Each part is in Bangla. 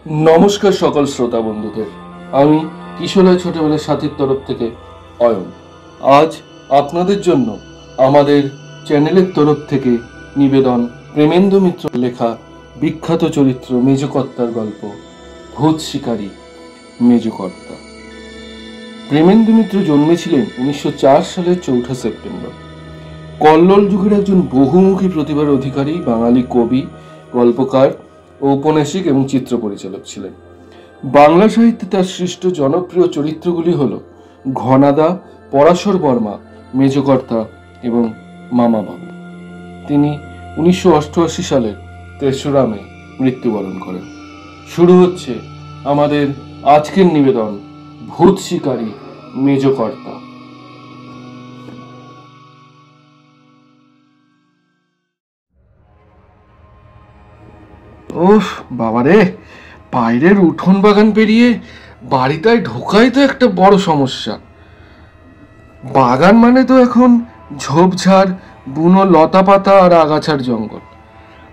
নমস্কার সকল শ্রোতা বন্ধুদের। আমি কিশোরয় ছোটবেলার সাথীর তরফ থেকে অয়ন আজ আপনাদের জন্য আমাদের চ্যানেলের তরফ থেকে নিবেদন প্রেমেন্দু মিত্র লেখা বিখ্যাত চরিত্র মেজকর্তার গল্প ভূত শিকারী মেজকর্তা। প্রেমেন্দু মিত্র জন্মেছিলেন 1904 সালের 4 সেপ্টেম্বর। কল্লোল যুগের একজন বহুমুখী প্রতিভার অধিকারী বাঙালি কবি, গল্পকার, ঔপন্যাসিক এবং চিত্র পরিচালক ছিলেন। বাংলা সাহিত্যে তার সৃষ্ট জনপ্রিয় চরিত্রগুলি হল ঘনাদা, পরাশর বর্মা, মেজকর্তা এবং মামাবাবু। তিনি 1988 সালের 3রা মে মৃত্যুবরণ করেন। শুরু হচ্ছে আমাদের আজকের নিবেদন ভূত শিকারী মেজকর্তা। ওহ বাবারে, বাইরের উঠোন বাগান পেরিয়ে বাড়িটায় ঢোকাই তো একটা বড় সমস্যা। বাগান মানে তো এখন ঝোপঝাড়, বুনো লতা পাতা আর আগাছার জঙ্গল,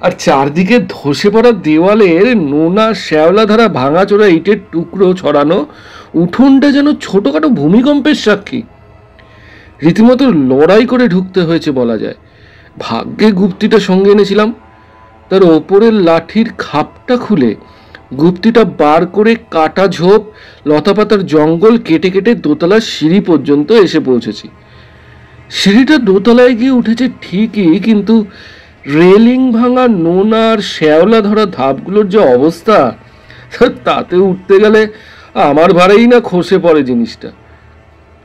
আর চারদিকে ধসে পড়া দেওয়ালের নোনা শ্যাওলা ধারা ভাঙাচোরা ইটের টুকরো ছড়ানো উঠোনটা যেন ছোটখাটো ভূমিকম্পের সাক্ষী। রীতিমতো লড়াই করে ঢুকতে হয়েছে বলা যায়। ভাগ্যে গুপ্তিটা সঙ্গে এনেছিলাম। তার ওপরের লাঠির খাপটা খুলে গুপ্তিটা বার করে কাটা ঝোপ, লতাপাতার জঙ্গল কেটে কেটে দোতলার সিঁড়ি পর্যন্ত এসে পৌঁছেছি। সিঁড়িটা দোতলায় গিয়ে উঠেছে ঠিকই, কিন্তু রেলিং ভাঙা নোনার শ্যাওলা ধরা ধাপগুলোর যে অবস্থা, তাতে উঠতে গেলে আমার ভাড়েই না খসে পড়ে জিনিসটা।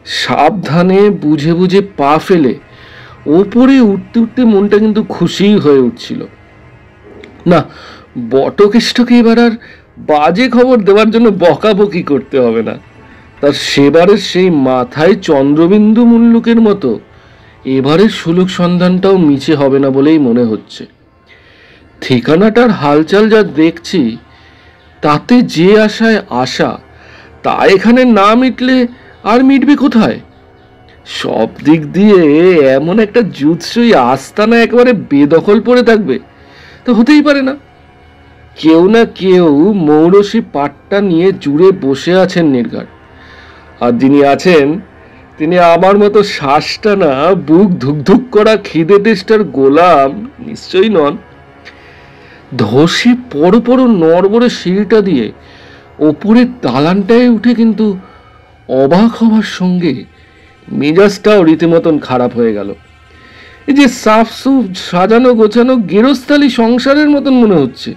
সাবধানে বুঝে বুঝে পা ফেলে ওপরে উঠতে উঠতে মনটা কিন্তু খুশিই হয়ে উঠছিল। না, বটকেষ্টকে এবার আর বাজে খবর দেওয়ার জন্য বকাবকি করতে হবে না। তার সেবারের সেই মাথায় চন্দ্রবিন্দু মুল্লুকের মতো এবারের সুলুক সন্ধানটাও মিছে হবে না বলেই মনে হচ্ছে। ঠিকানাটার হালচাল যা দেখছি, তাতে যে আশায় আশা, তা এখানে না মিটলে আর মিটবে কোথায়? সব দিক দিয়ে এমন একটা জুৎসই আস্তানা একেবারে বেদখল পড়ে থাকবে তো হতেই পারে না। কেউ না কেউ মৌরসী পাটটা নিয়ে জুড়ে বসে আছেন নির্ঘাত, আর যিনি আছেন তিনি আমার মতো শ্বাসটা না বুক ধুকধুক করা খিদে তেষ্টার গোলাম নিশ্চয়ই নন। ধসে পড়ো পড়ো নড়বড়ে সিঁড়িটা দিয়ে ওপরের দালানটায় উঠে কিন্তু অবাক হবার সঙ্গে মেজাজটাও রীতিমতন খারাপ হয়ে গেল। এই যে সাফসুফ সাজানো গোছানো গেরস্থালি সংসারের মতন মনে হচ্ছে।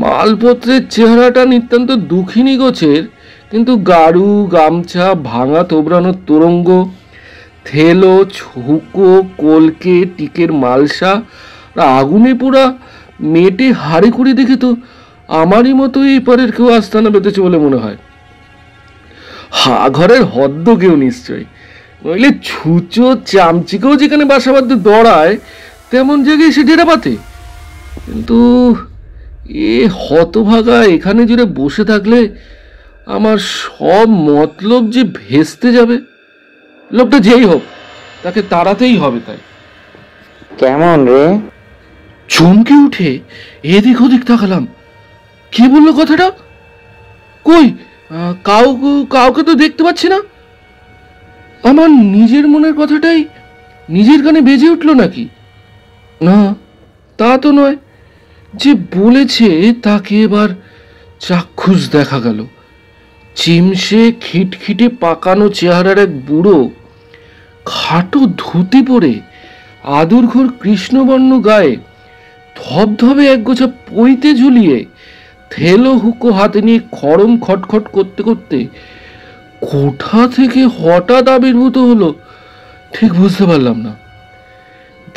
মালপত্রের চেহারাটা নিতান্ত দুঃখিনী গোছের, কিন্তু গাড়ু, গামছা, ভাঙা তোবড়ানোর তোরঙ্গ, থেলো, ছুকো, কলকে, টিকের মালসা, আগুনে পোড়া মেটে হাড়ি কুড়ি দেখে তো আমারই মতো এই পারের কেউ আস্তানা পেতেছে বলে মনে হয়। ঘরের হদ্দ কেউ নিশ্চয়ই, নইলে ছুঁচো চামচিকেও যেখানে বাসা বাঁধতে দৌড়ায় তেমন জায়গায় সে ডেরা পাতে। কিন্তু এ হতভাগা এখানে জুড়ে বসে থাকলে আমার সব মতলব যে ভেস্তে যাবে। লোকটা যেই হোক, তাকে তাড়াতেই হবে। তাই কেমন রে? চমকে উঠে এদিক ওদিক তাকালাম। কে বললো কথাটা? কই, কাউকে তো দেখতে পাচ্ছি না। আমার নিজের মনের কথাটাই নিজের কানে বেজে উঠল নাকি? না, তা তো নয়। যে বলেছে তাকে এবার চাক্ষুষ দেখা গেল। চিমসে খিটখিটে পাকানো চেহারার এক বুড়ো, খাটো ধুতি পরে, আদুরঘর কৃষ্ণবর্ণ গায়ে, ধবধবে একগোছা পইতে ঝুলিয়ে, থেলো হুকো হাতে নিয়ে খড়ম খটখট করতে করতে কোঠা থেকে হঠাৎ আবির্ভূত হলো ঠিক বুঝতে পারলাম না।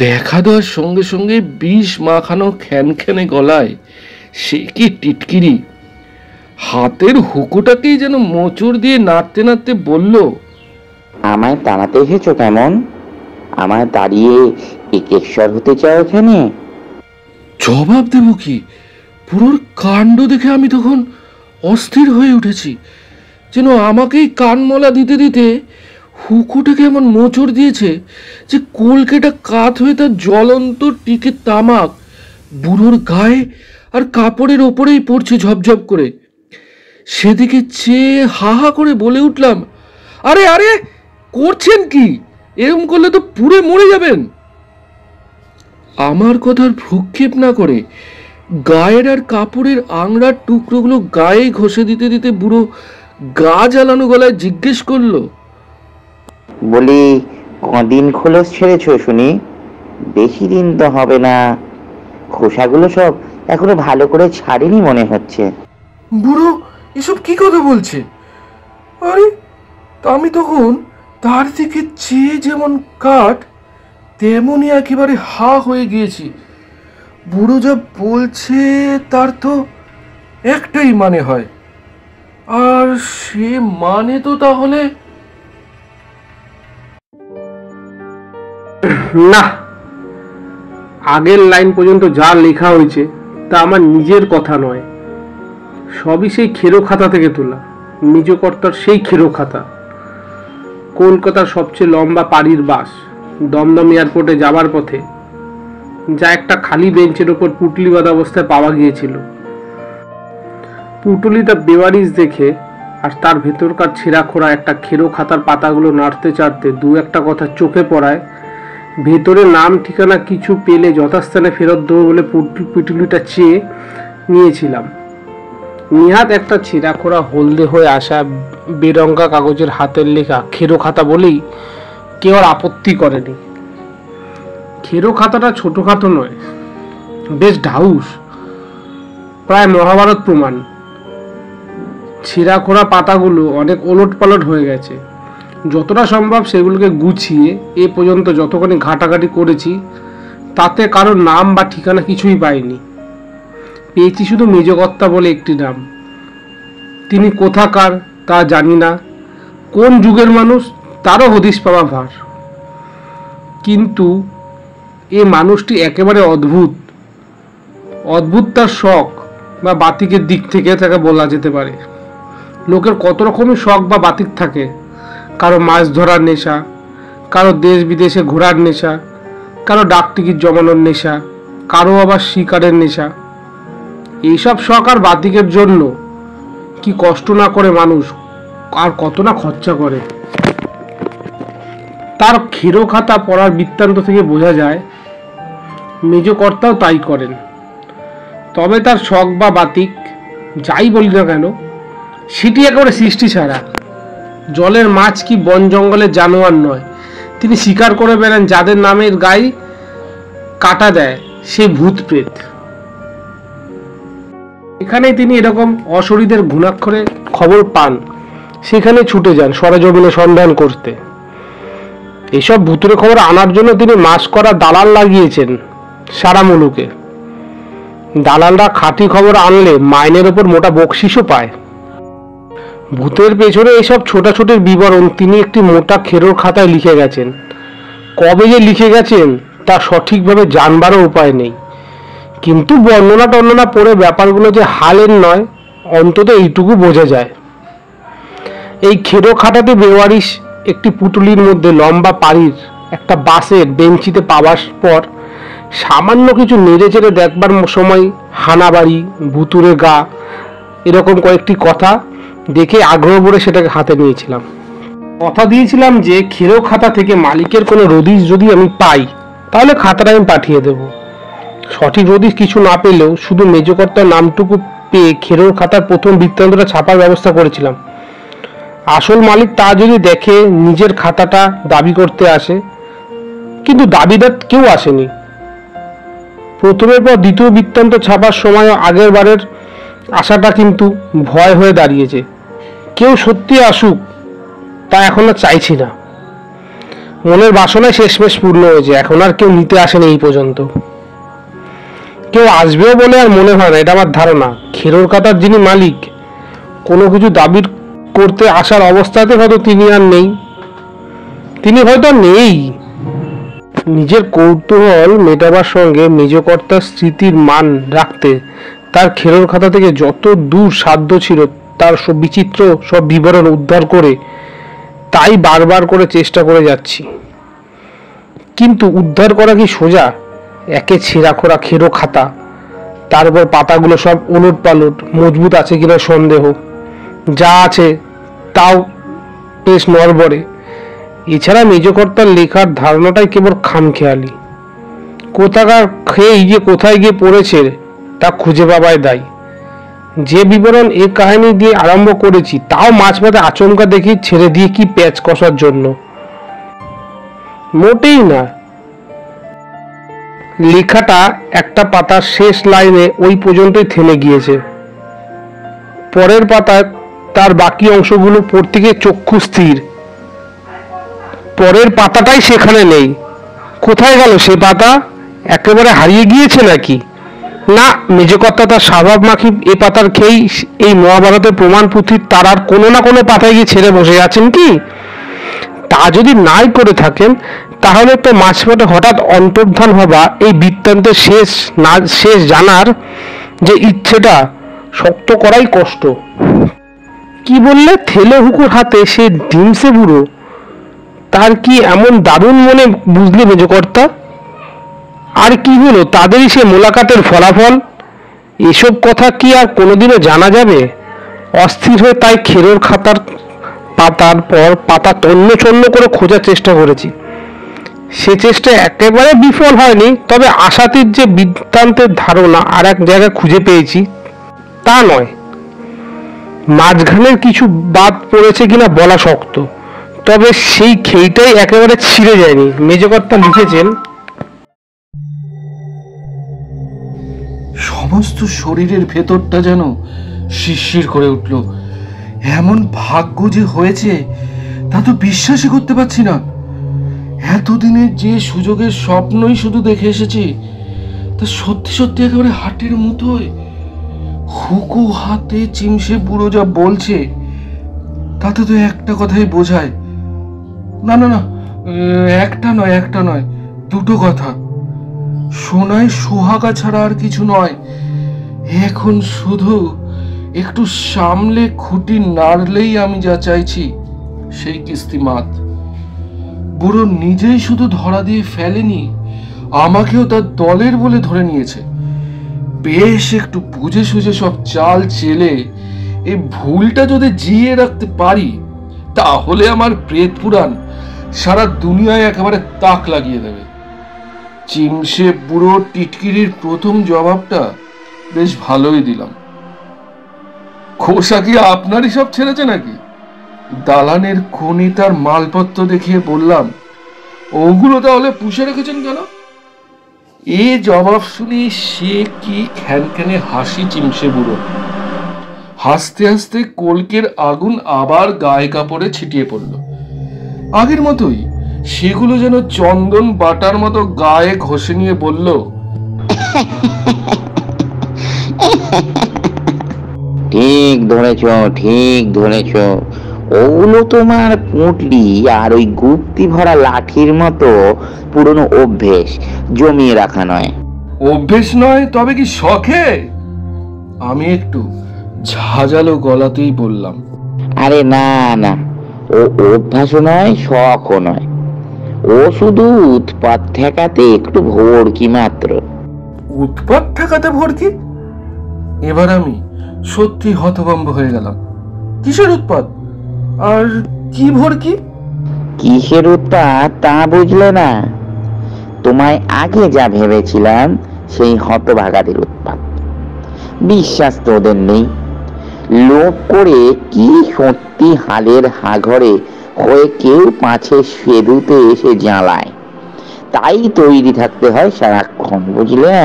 দেখা দেওয়ার সঙ্গে সঙ্গে বিষ মাখানো খ্যানখ্যানে গলায় সে কি টিটকিরি, হাতের হুকোটাকেই যেন মোচড় দিয়ে নাড়তে নাড়তে বলল, আমায় তাড়াতে এসেছো কেমন? আমায় দাঁড়িয়ে একেশ্বর হতে চাও এখানে? জবাব দেব কি? পুরোর কাণ্ড দেখে আমি তখন অস্থির হয়ে উঠেছি। যেন আমাকেই কানমলা দিতে দিতে হুকুটাকে এমন মোচড় দিয়েছে যে কলকেটা কাত হয়ে তার জ্বলন্ত টিকে তামাক বুড়োর গায়ে আর কাপড়ের ওপরেই পড়ছে ঝপঝপ করে। সেদিকে চেয়ে হা হা করে বলে উঠলাম, আরে আরে করছেন কি? এরকম করলে তো পুড়ে মরে যাবেন। আমার কথার ভ্রুক্ষেপ না করে গায়ের আর কাপড়ের আংড়ার টুকরোগুলো গায়ে ঘষে দিতে দিতে বুড়ো গা জ্বালানো গলায় জিজ্ঞেস করলো, বলি, কদিন খোলস ছেড়েছো শুনি? বেশি দিন তো হবে না। খোসাগুলো সব এখনো ভালো করে ছাড়েনি মনে হচ্ছে। বুড়ো এসব কি কথা বলছে? আরে আমি তখন তার দিকে চেয়ে যেমন কাঠ তেমনই একেবারে হা হয়ে গিয়েছি। বুড়ো যা বলছে তার তো একটাই মানে হয়, আর সে মানে তো তাহলে না, আগের লাইন পর্যন্ত যা লেখা হয়েছে তা আমার নিজের কথা নয়, সবই সেই খেরো খাতা থেকে তোলা। নিজকর্তার সেই খেরো খাতা। কলকাতার সবচেয়ে লম্বা পাড়ির বাস দমদম এয়ারপোর্টে যাবার পথে, যা একটা খালি বেঞ্চের ওপর পুটলি বাঁধা অবস্থায় পাওয়া গিয়েছিল। পুটলিটা বেওয়ারিশ দেখে আর তার ভেতরকার ছেঁড়া খোড়া একটা খেরো খাতার পাতাগুলো নাড়তে চাড়তে দু একটা কথা চোখে পড়ায় ভেতরে নাম ঠিকানা কিছু পেলে যথাস্থানে ফেরত দেবো বলে পুটলিটা চেয়ে নিয়েছিলাম। নিহাত একটা ছেঁড়া খোড়া হলদে হয়ে আসা বেরঙ্গা কাগজের হাতের লেখা খেরো খাতা বলেই কেউ আর আপত্তি করেনি। খেরো খাতাটা ছোটখাটো নয়, বেশ ঢাউস, প্রায় মহাভারত প্রমাণ। ছেঁড়া খোড়া পাতাগুলো অনেক ওলট পালট হয়ে গেছে। যতটা সম্ভব সেগুলোকে গুছিয়ে এ পর্যন্ত যতখানি ঘাটাঘাটি করেছি তাতে কারোর নাম বা ঠিকানা কিছুই পাইনি। পেয়েছি শুধু মেজকর্তা বলে একটি নাম। তিনি কোথাকার তা জানি না, কোন যুগের মানুষ তারও হদিশ পাওয়া ভার। কিন্তু এ মানুষটি একেবারে অদ্ভুত। অদ্ভুত তার শখ বা বাতিকের দিক থেকে তাকে বলা যেতে পারে। লোকের কত রকমের শখ বা বাতিক থাকে। কারো মাছ ধরার নেশা, কারো দেশ বিদেশে ঘোরার নেশা, কারো ডাক টিকিট জমানোর নেশা, কারো আবার শিকারের নেশা। এইসব শখ আর বাতিকের জন্য কি কষ্ট না করে মানুষ, আর কত না খরচা করে। তার খেরো খাতা পড়ার বৃত্তান্ত থেকে বোঝা যায় মেজকর্তাও তাই করেন। তবে তার শখ বা বাতিক যাই বলি না কেন, সেটি একেবারে সৃষ্টি ছাড়া। জলের মাছ কি বন জঙ্গলের জানোয়ার নয়। তিনি শিকার করে বেড়ান যাদের নামের গায়ে কাটা দেয় সে ভূত প্রেত। এখানেই তিনি এরকম অশরীদের ঘুণাক্ষরে খবর পান, সেখানে ছুটে যান সরেজমিনে সন্ধান করতে। এসব ভুতুরে খবর আনার জন্য তিনি মাস করা দালাল লাগিয়েছেন সারা মুলুকে। দালালরা খাঁটি খবর আনলে মাইনের ওপর মোটা বকশিসও পায়। ভূতের পেছনে এইসব ছোটাছুটির বিবরণ তিনি একটি মোটা খেরোর খাতায় লিখে গেছেন। কবে যে লিখে গেছেন তা সঠিকভাবে জানবারও উপায় নেই। কিন্তু বর্ণনা টর্ণনা পড়ে ব্যাপারগুলো যে হালের নয়, অন্তত এইটুকু বোঝা যায়। এই খেরো খাটাতে বেওয়ারিশ একটি পুটুলির মধ্যে লম্বা পাড়ির একটা বাসের বেঞ্চিতে পাওয়ার পর সামান্য কিছু নেড়ে চেড়ে দেখবার সময় হানাবাড়ি, ভুতুরে গা, এরকম কয়েকটি কথা দেখে আগ্রহ ভরে সেটাকে হাতে নিয়েছিলাম। কথা দিয়েছিলাম যে খেরো খাতা থেকে মালিকের কোনো রদিশ যদি আমি পাই তাহলে খাতাটা আমি পাঠিয়ে দেব। সঠিক হদিশ কিছু না পেলেও শুধু মেজকর্তার নামটুকু পেয়ে খেরোর খাতার প্রথম বৃত্তান্তটা ছাপার ব্যবস্থা করেছিলাম। আসল মালিক তা যদি দেখে নিজের খাতাটা দাবি করতে আসে, কিন্তু দাবিদার কেউ আসেনি। প্রথমের পর দ্বিতীয় বৃত্তান্ত ছাপার সময় আগের বারের আশাটা কিন্তু ভয় হয়ে দাঁড়িয়েছে। কেউ সত্যি আসুক তা এখন আর চাইছি না। মনের বাসনায় শেষমেশ পূর্ণ হয়েছে, এখন আর কেউ নিতে আসেনি এই পর্যন্ত। কেউ আসবেও বলে আর মনে হয় না, এটা আমার ধারণা। খেরোর খাতার যিনি মালিক কোনো কিছু দাবি করতে আসার অবস্থাতে হয়তো তিনি আর নেই। তিনি হয়তো নেই। নিজের কৌতূহল মেটাবার সঙ্গে মেজকর্তার স্মৃতির মান রাখতে তার খেরোর খাতা থেকে যত দূর সাধ্য ছিল তার সব বিচিত্র সব বিবরণ উদ্ধার করে তাই বারবার করে চেষ্টা করে যাচ্ছি। কিন্তু উদ্ধার করা কি সোজা? একে ছেঁড়া খোড়া খেরো খাতা তারপর পাতাগুলো সব উলট পালট, মজবুত আছে কিনা সন্দেহ, যা আছে তাও বেশ নড়বড়ে। এছাড়া মেজকর্তার লেখার ধারণাটাই কেবল খামখেয়ালি। কোথাকার খেয়ে গিয়ে কোথায় গিয়ে পড়েছে তা খুঁজে পাবায় দায়ী। যে বিবরণ এ কাহিনী দিয়ে আরম্ভ করেছি তাও মাঝপথে আচমকা দেখি ছেড়ে দিয়ে কি প্যাচ কষার জন্য, মোটেই না। লেখাটা একটা পাতার শেষ লাইনে ওই পর্যন্তই থেমে গিয়েছে। পরের পাতায় তার বাকি অংশগুলো পড়তে গিয়ে চক্ষু স্থির। পরের পাতাটাই সেখানে নেই। কোথায় গেল সে পাতা? একেবারে হারিয়ে গিয়েছে নাকি? না, মেজকর্তা তার স্বভাব মাখি এ পাতার খেয়েই এই মহাভারতের প্রমাণ পুঁথির তারার কোনো না কোনো পাতায় গিয়ে ছেড়ে বসে আছেন কি? তা যদি নাই করে থাকেন তাহলে তো মাঝপথে হঠাৎ অন্তর্ধান হবা এই বৃত্তান্তের শেষ জানার যে ইচ্ছেটা শক্ত করাই কষ্ট। কি বললে? থেলে হুকুর হাতে সে ডিমসে বুড়ো, তার কি এমন দারুণ মনে বুঝলে মেজকর্তা? আর কি হলো তাদেরই সে মোলাকাতের ফলাফল? এসব কথা কি আর কোনোদিনও জানা যাবে? অস্থির হয়ে তাই খেরোর খাতার পাতার পর পাতা তন্ন চন্ন করে খোঁজার চেষ্টা করেছি। সে চেষ্টা একেবারে বিফল হয়নি, তবে আশাতীত যে বৃত্তান্তের ধারণা আর এক জায়গায় খুঁজে পেয়েছি তা নয়। মাঝখানের কিছু বাদ পড়েছে কিনা বলা শক্ত, তবে সেই খেইটাই একেবারে ছিঁড়ে যায়নি। মেজকর্তা লিখেছেন, সমস্ত শরীরের ভেতরটা যেন শিরশির করে উঠল। এমন ভাগ্য যে হয়েছে তা তো বিশ্বাসই করতে পারছি না। এতদিনের যে সুযোগের স্বপ্নই শুধু দেখে এসেছি তা সত্যি সত্যি একেবারে হাটের মুঠোয়। হুকু হাতে চিমসে বুড়ো যা বলছে তাতে তো একটা কথাই বোঝায়। না না না, একটা নয়, দুটো কথা। সোনায় সোহাগা ছাড়া আর কিছু নয়। এখন শুধু একটু সামলে খুঁটি নাড়লেই আমি যা চাইছি সেই কিস্তিমাত। বুড়ো নিজেই শুধু ধরা দিয়ে ফেলেনি, আমাকেও তার দলের বলে ধরে নিয়েছে। বেশ একটু বুঝে সুঝে সব চাল চেলে এই ভুলটা যদি জিয়ে রাখতে পারি তাহলে আমার প্রেত পুরাণ সারা দুনিয়ায় একেবারে তাক লাগিয়ে দেবে। চিমসে বুড়ো টিটকিরির প্রথম জবাবটা বেশ ভালোই দিলাম। খোসা কি আপনারই সব ছেড়েছে নাকি? দালানের কোণে তার মালপত্র দেখিয়ে বললাম, ওগুলো তাহলে পুষে রেখেছেন কেন? এ জবাব শুনি সে কি খ্যানখ্যানে হাসি চিমসে বুড়ো। হাসতে হাসতে কলকের আগুন আবার গায়ে কাপড়ে ছিটিয়ে পড়ল। আগের মতোই সেগুলো যেন চন্দন বাটার মতো গায়ে ঘষে নিয়ে বলল, ঠিক ধরেছ। ওগুলো তোমার পুঁটলি আর ওই গুপ্তি ভরা লাঠির মতো পুরনো অভ্যেস, জমিয়ে রাখা নয়। অভ্যেস নয় তবে কি শখে? আমি একটু ঝাঁঝালো গলাতেই বললাম, আরে না না, ও অভ্যাসও নয়, শখও নয়। ও শুধু উৎপাত ঠেকাতে একটু ভোরকি মাত্র। উৎপাত ঠেকাতে ভর্তি? এবার আমি সত্যি হতভম্ব হয়ে গেলাম। কিসের উৎপাত আর কি ভর্তি? কিসের উৎপাত তা বুঝলে না? তোমায় আগে যা ভেবেছিলাম সেই হতভাগাদের উৎপাত। বিশ্বাস তো ওদের নেই। লোভ করে কি সত্যি হালের হাঘরে হয়ে কেউ পাছে সেদুতে এসে জ্বালায়, তাই তৈরি থাকতে হয় সারাক্ষণ, বুঝলে?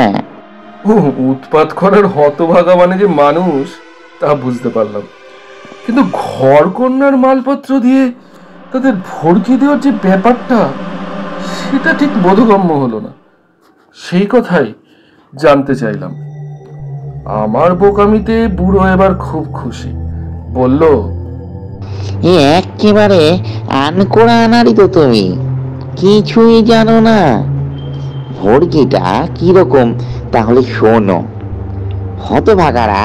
ও, উৎপাত করার হতভাগা মানে যে মানুষ তা বুঝতে পারলাম, কিন্তু ঘর কন্যার মালপত্র দিয়ে তাদের ভড়কি দেওয়ার যে ব্যাপারটা সেটা ঠিক বোধগম্য হলো না। সেই কথাই জানতে চাইলাম। আমার বোকামিতে বুড়ো এবার খুব খুশি, বলল, একেবারে আনকোড়া আনারই তো তুমি, কিছুই জানো না। ভর্গিটা কিরকম তাহলে শোনো। হতভাগারা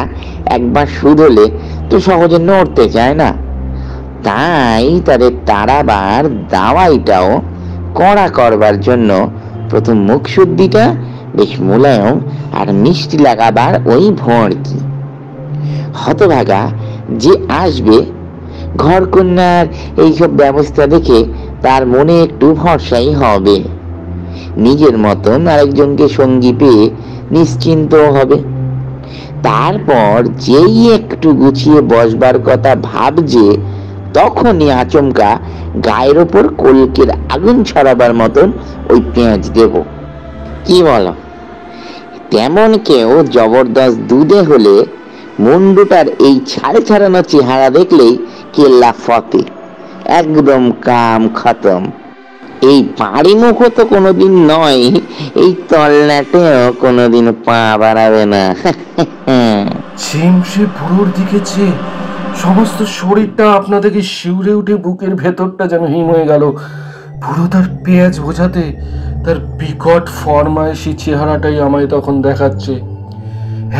একবার শুধলে তো সহজে নড়তে চায় না, তাই তাদের তাড়াবার দাওয়াইটাও কড়া করবার জন্য প্রথম মুখশুদ্ধিটা বেশ মোলায়ম আর মিষ্টি লাগাবার ওই ভড়কি। হতভাগা যে আসবে, ঘরকন্যার এইসব ব্যবস্থা দেখে তার মনে একটু ভরসাই হবে। নিজের মতন আরেকজনকে সঙ্গী পেয়ে নিশ্চিন্ত হবে। তারপর যেই একটু গুছিয়ে বসবার কথা ভাবছে, তখনই আচমকা গায়ের ওপর কলকের আগুন ছড়াবার মতন ওই পেঁয়াজ দেব। কি বলো? তেমন কেউ জবরদস্ত দুধে হলে মুন্ডুটার এই ছাড়ে ছাড়ানো চেহারা দেখলেই কেল্লা ফতে, একদম কাম খতম। এই বাড়ি মুখও তো কোনোদিন নয়, এই তল্লাটেও কোনোদিন পা বাড়াবে না। ঝিমসে বুড়োর দিকে চেয়ে সমস্ত শরীরটা আপনা থেকে শিউরে উঠে বুকের ভেতরটা যেন হিম হয়ে গেল। বুড়ো তার পেঁয়াজ বোঝাতে তার বিকট ফরমায়েশি চেহারাটাই আমায় তখন দেখাচ্ছে।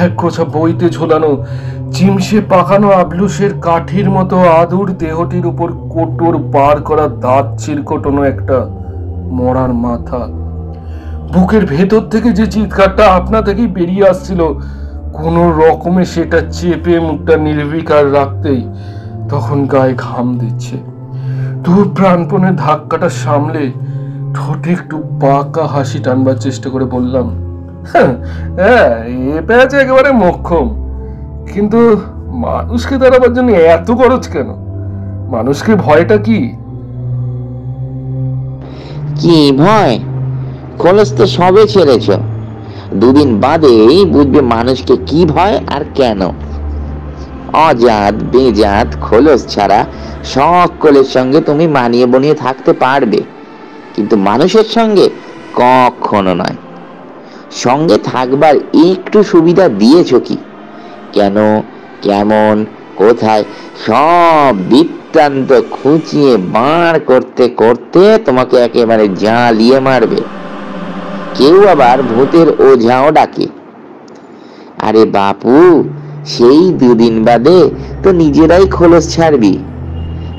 এক গোছা বইতে ঝোলানো চিমসে পাকানো আবলুসের কাঠির মতো আদুর দেহটির উপর কোটর বার করা দাঁত চিরকোটানো একটা মরার মাথা। বুকের ভেতর থেকে যে চিৎকারটা আপনা থেকেই বেরিয়ে আসছিল, কোন রকমে সেটা চেপে মুখটা নির্বিকার রাখতেই তখন গায়ে ঘাম দিচ্ছে। দূর প্রাণপণে ধাক্কাটা সামলে ঠোঁটে একটু বাঁকা হাসি টানবার চেষ্টা করে বললাম, হ্যাঁ, এ প্যাচ একেবারে মোক্ষম, কিন্তু মানুষকে দাঁড়াবার জন্য এত খরচ কেন? মানুষকে ভয়টা কি? কি ভয়? খোলস তো সবে ছেড়েছ, দুদিন বাদেই বুঝবে মানুষকে কি ভয় আর কেন। অজাত বেজাত খোলস ছাড়া সকলের সঙ্গে তুমি মানিয়ে বনিয়ে থাকতে পারবে, কিন্তু মানুষের সঙ্গে কখনো নয়। সঙ্গে থাকবার একটু সুবিধা দিয়েছ কি, কেন, কেমন, কোথায়, সব বৃত্তান্ত খুঁচিয়ে বার করতে করতে তোমাকে একেবারে জ্বালিয়ে মারবে। কেউ আবার ভূতের ওঝাও ডাকে। আরে বাপু, সেই দুদিন বাদে তো নিজেরাই খোলস ছাড়বি,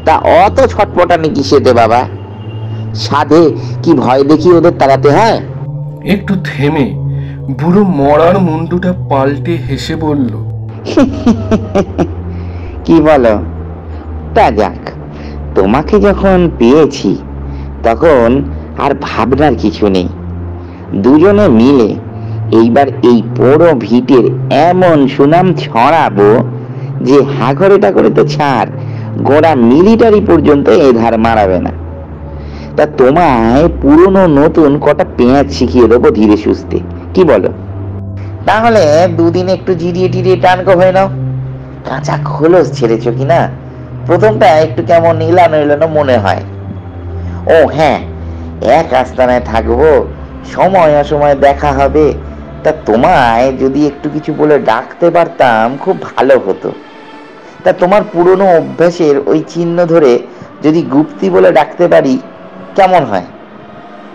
তা অত ছটপটানি কিসেতে বাবা? সাধে কি ভয় দেখি ওদের তাড়াতে হয়? একটু থেমে বুড়ো মরার মুন্ডুটা পাল্টে হেসে বলল, কি বলো? তা যাক, তোমাকে যখন পেয়েছি তখন আর ভাবনার কিছু নেই। দুজনে মিলে এইবার এই পোড়ো ভিটের এমন সুনাম ছড়াবো যে হাঘরে টাঘরে তো ছাড়, গোড়া মিলিটারি পর্যন্ত এ ধার মারাবে না। তা তোমায় পুরনো নতুন কটা পেঁয়াজ শিখিয়ে দেবো ধীরে সুস্থে, কি বলো? তাহলে দুদিন একটু জিরিয়ে টিরিয়ে টানকো হয়ে নাও। কাঁচা খোলস ছেড়েছ কিনা প্রথমটা একটু কেমন ইলানো ইলানো মনে হয়। ও হ্যাঁ, এক আস্তানায় থাকবো, সময় অসময় দেখা হবে, তা তোমায় যদি একটু কিছু বলে ডাকতে পারতাম খুব ভালো হতো। তা তোমার পুরনো অভ্যাসের ওই চিহ্ন ধরে যদি গুপ্তি বলে ডাকতে পারি কেমন হয়?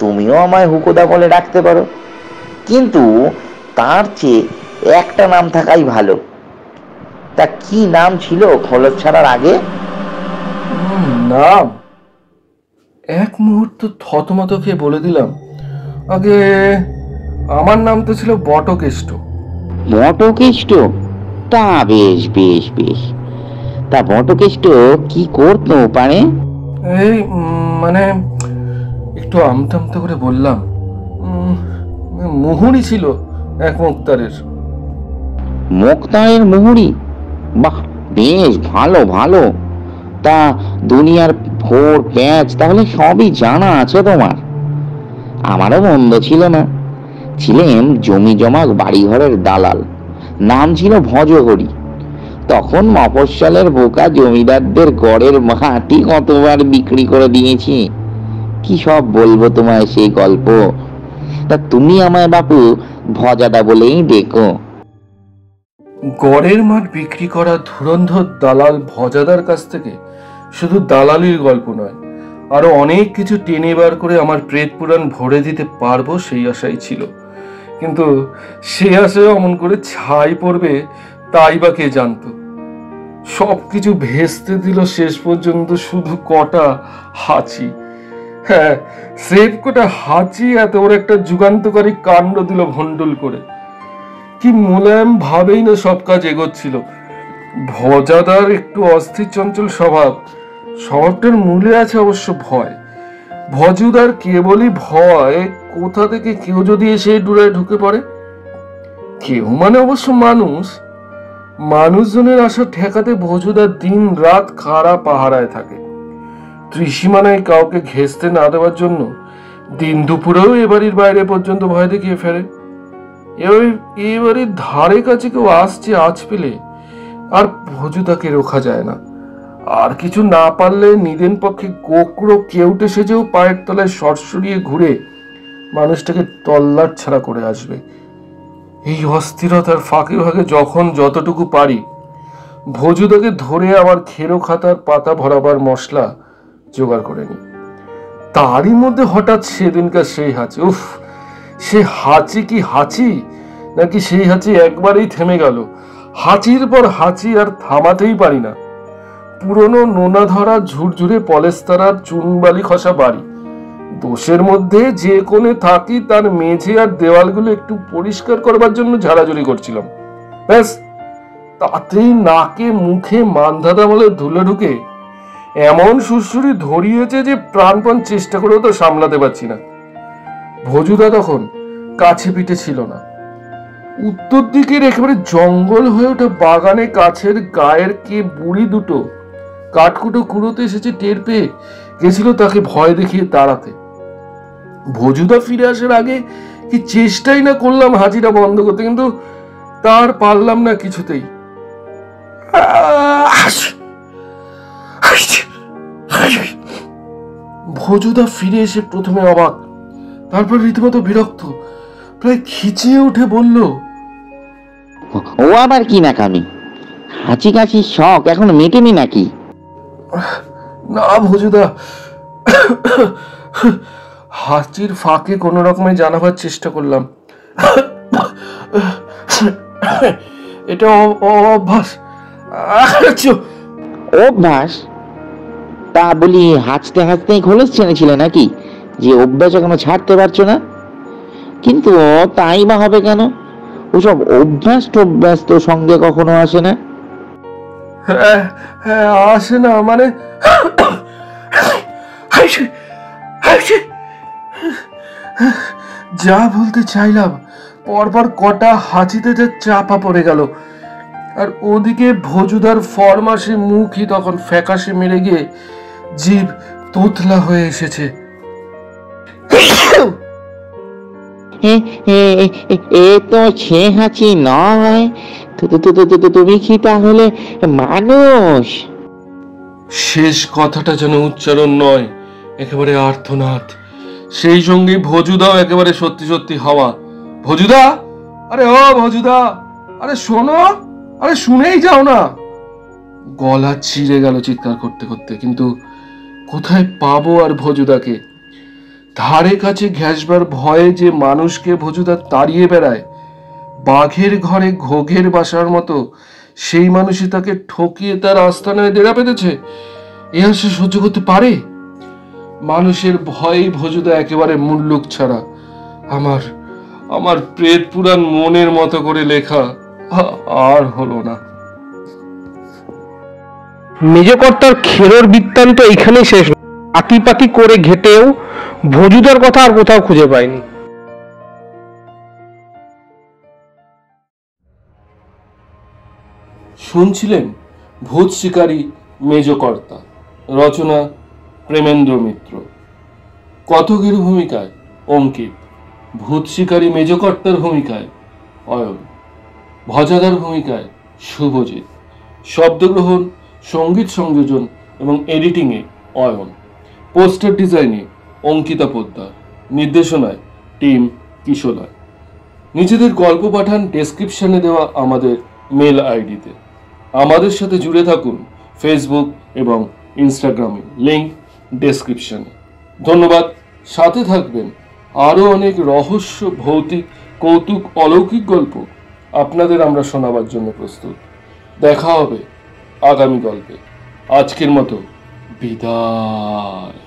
তুমিও আমায় হুকোদা বলে ডাকতে পারো, কিন্তু তার চেয়ে একটা নাম থাকাই ভালো। তা কি নাম ছিল খোলস ছাড়ার আগে? নাম? এক মুহূর্ত থতমত খেয়ে বলে দিলাম, আগে আমার নাম তো ছিল বটকেষ্ট। বটকেষ্ট? তা বেশ বেশ বেশ। তা বটকেষ্ট কি করতো পারে? এই মানে একটু আমতা আমতা করে বললাম, মুহুরি ছিল এক মুক্তারের। মুক্তারের মুহুরি? বাহ, বেশ ভালো ভালো। তা দুনিয়ার ভোর প্যাঁচ তাহলে সবই জানা আছে তোমার। আমারও মন্দ ছিল না, ছিলেন জমি জমা বাড়িঘরের দালাল, নাম ছিল ভজহরি। তখন মফস্বলের বোকা জমিদারদের গড়ের মাটি কতবার বিক্রি করে দিয়েছি, কি সব বলবো তোমায় সেই গল্প। তা তুমি আমায় বাপু ভজাদা বলেই ডেকো। গড়ের মাঠ বিক্রি করা ধুরন্ধর দালাল ভজাদার কাছ থেকে শুধু দালালির গল্প নয়, আরো অনেক কিছু টেনে বার করে আমার প্রেত পুরাণ ভরে দিতে পারবো সেই আশাই ছিল। কিন্তু সে আশায় অমন করে ছাই পড়বে তাই বা কে জানতো। সবকিছু ভেস্তে দিল শেষ পর্যন্ত শুধু কটা হাঁচি। হ্যাঁ, সেফ কোটা হাঁচি এত বড় একটা যুগান্তকারী কাণ্ড দিল ভন্ডুল করে। কি মোলায়েম ভাবেই না সব কাজ এগোচ্ছিল। ভজাদার একটু অস্থির চঞ্চল স্বভাবটার মূলে আছে অবশ্য ভয়। ভজুদার কেবলই ভয় কোথা থেকে কেউ যদি এসে ডুরায় ঢুকে পড়ে। কেউ মানে অবশ্য মানুষজনের আশা ঠেকাতে ভজুদার দিন রাত খাড়া পাহারায় থাকে। ত্রিসীমানায় কাউকে ঘেঁষতে না দেওয়ার জন্য দিন দুপুরেও এ বাড়ির বাইরে পর্যন্ত ভয় দেখিয়ে ফেলে। এবারে ধারে কাছে কেউ আসছে আজ পেলে আর ভজুদাকে রোখা যায় না। আর কিছু না পারলে নিদেন পক্ষে গোকড়ো কেউটে সেজেও পায়ের তলায় সরসরিয়ে ঘুরে মানুষটাকে তল্লাট ছাড়া করে আসবে। এই অস্থিরতার ফাঁকে ফাঁকে যখন যতটুকু পারি ভজুদাকে ধরে আবার খেরো খাতার পাতা ভরাবার মশলা জোগাড় করে নি। তারই মধ্যে হঠাৎ সেদিনকার সেই হাঁচি। উফ, সে হাঁচি কি হাঁচি নাকি সেই হাঁচি একবারেই থেমে গেল। হাঁচির পর হাঁচি আর থামাতেই পারি না। পুরনো নোনা ধরা ঝুরঝুরে পলেস্তারার চুনবালি খসা বাড়ি, দোষের মধ্যে যে কোণে থাকি তার মেঝে আর দেওয়ালগুলো একটু পরিষ্কার করবার জন্য ঝাড়াঝুড়ি করছিলাম। ব্যাস, তাতেই নাকে মুখে মান্ধাতা বলে ধুলে ঢুকে এমন সুরসুরি ধরিয়েছে যে প্রাণপণ চেষ্টা করেও তো সামলাতে পারছি না। ভজুদা তখন কাছে পিঠে ছিল না। উত্তর দিকের একেবারে জঙ্গল হয়ে ওঠা বাগানে কাছের গায়ের কে বুড়ি দুটো কাঠকুটো কুড়োতে এসেছে টের পেয়ে গেছিল তাকে ভয় দেখিয়ে তাড়াতে। ভজুদা ফিরে আসার আগে কি চেষ্টাই না করলাম হাজিরা বন্ধ করতে, কিন্তু তার পারলাম না কিছুতেই। ভজুদা ফিরে এসে প্রথমে অবাক, তারপর রীতিমতো বিরক্ত, প্রায় খিচিয়ে উঠে বলল, ও আবার কি নাকামি? হাঁচি কাশির শখ এখন মেটেনি নাকি? না ভজুদা, হাঁচির ফাঁকে কোন রকমে জানাবার চেষ্টা করলাম। এটা অভ্যাস। অভ্যাস? তা বলি হাঁচতে হাঁচতেই খোলস ছেড়েছিলে নাকি যে অভ্যাস এখনো ছাড়তে পারছো না? কিন্তু তাই বা হবে কেন? ওসব অভ্যাস টভ্যাস তো সঙ্গে কখনো আসে না। হ্যাঁ, আসে না মানে যা বলতে চাইলাম পরপর কটা হাঁচিতে যা চাপা পড়ে গেল। আর ওদিকে ভজুদার ফরমাসে মুখই তখন ফ্যাকাশে মেরে গিয়ে জিভ তোতলা হয়ে এসেছে। এ তো সে হাঁচি নয়। তুমি কি তাহলে মানুষ? শেষ কথাটা যেন উচ্চারণ নয়, একেবারে আর্তনাদ। সেই সঙ্গে ভজুদাও একেবারে সত্যি সত্যি হওয়া। ভজুদা, আরে ও ভজুদা, আরে শোনো, আরে শুনেই যাও না। গলা চিরে গেল চিৎকার করতে করতে, কিন্তু কোথায় পাবো আর ভজুদাকে? ধারে কাছে ঘেঁষবার ভয়ে যে মানুষকে ভজুদা তাড়িয়ে বেড়ায়, বাঘের ঘরে ঘোঘের বাসার মতো সেই মানুষই তাকে ঠকিয়ে তার আস্তানায় ডেরা পেতেছে। এ আর সে সহ্য করতে পারে? মানুষের ভয়ে ভজুদা একেবারে মুল্লুক ছাড়া। আমার প্রেত পুরাণ মনের মতো করে লেখা আর হলো না। মেজকর্তার খেরোর বৃত্তান্ত এইখানেই শেষ। পাতি করে ঘেটেও ভজুদার কথা আর কোথাও খুঁজে পায়নি। শুনছিলেন ভূত শিকারী মেজকর্তা, রচনা প্রেমেন্দ্র মিত্র, কথকের ভূমিকায় অঙ্কিত, ভূত শিকারী মেজকর্তার ভূমিকায় অয়ন, ভজাদার ভূমিকায় শুভজিৎ, শব্দগ্রহণ, সঙ্গীত সংযোজন এবং এডিটিংয়ে অয়ন, পোস্টার ডিজাইনে অঙ্কিতা পোদ্দার, নির্দেশনায় টিম কিশোরয়। নিজেদের গল্প পাঠান ডেসক্রিপশনে দেওয়া আমাদের মেল আইডিতে। আমাদের সাথে জুড়ে থাকুন ফেসবুক এবং ইনস্টাগ্রামে, লিংক ডেসক্রিপশনে। ধন্যবাদ। সাথে থাকবেন। আরও অনেক রহস্য, ভৌতিক, কৌতুক, অলৌকিক গল্প আপনাদের আমরা শোনাবার জন্য প্রস্তুত। দেখা হবে আগামী গল্পে। আজকের মতো বিদায়।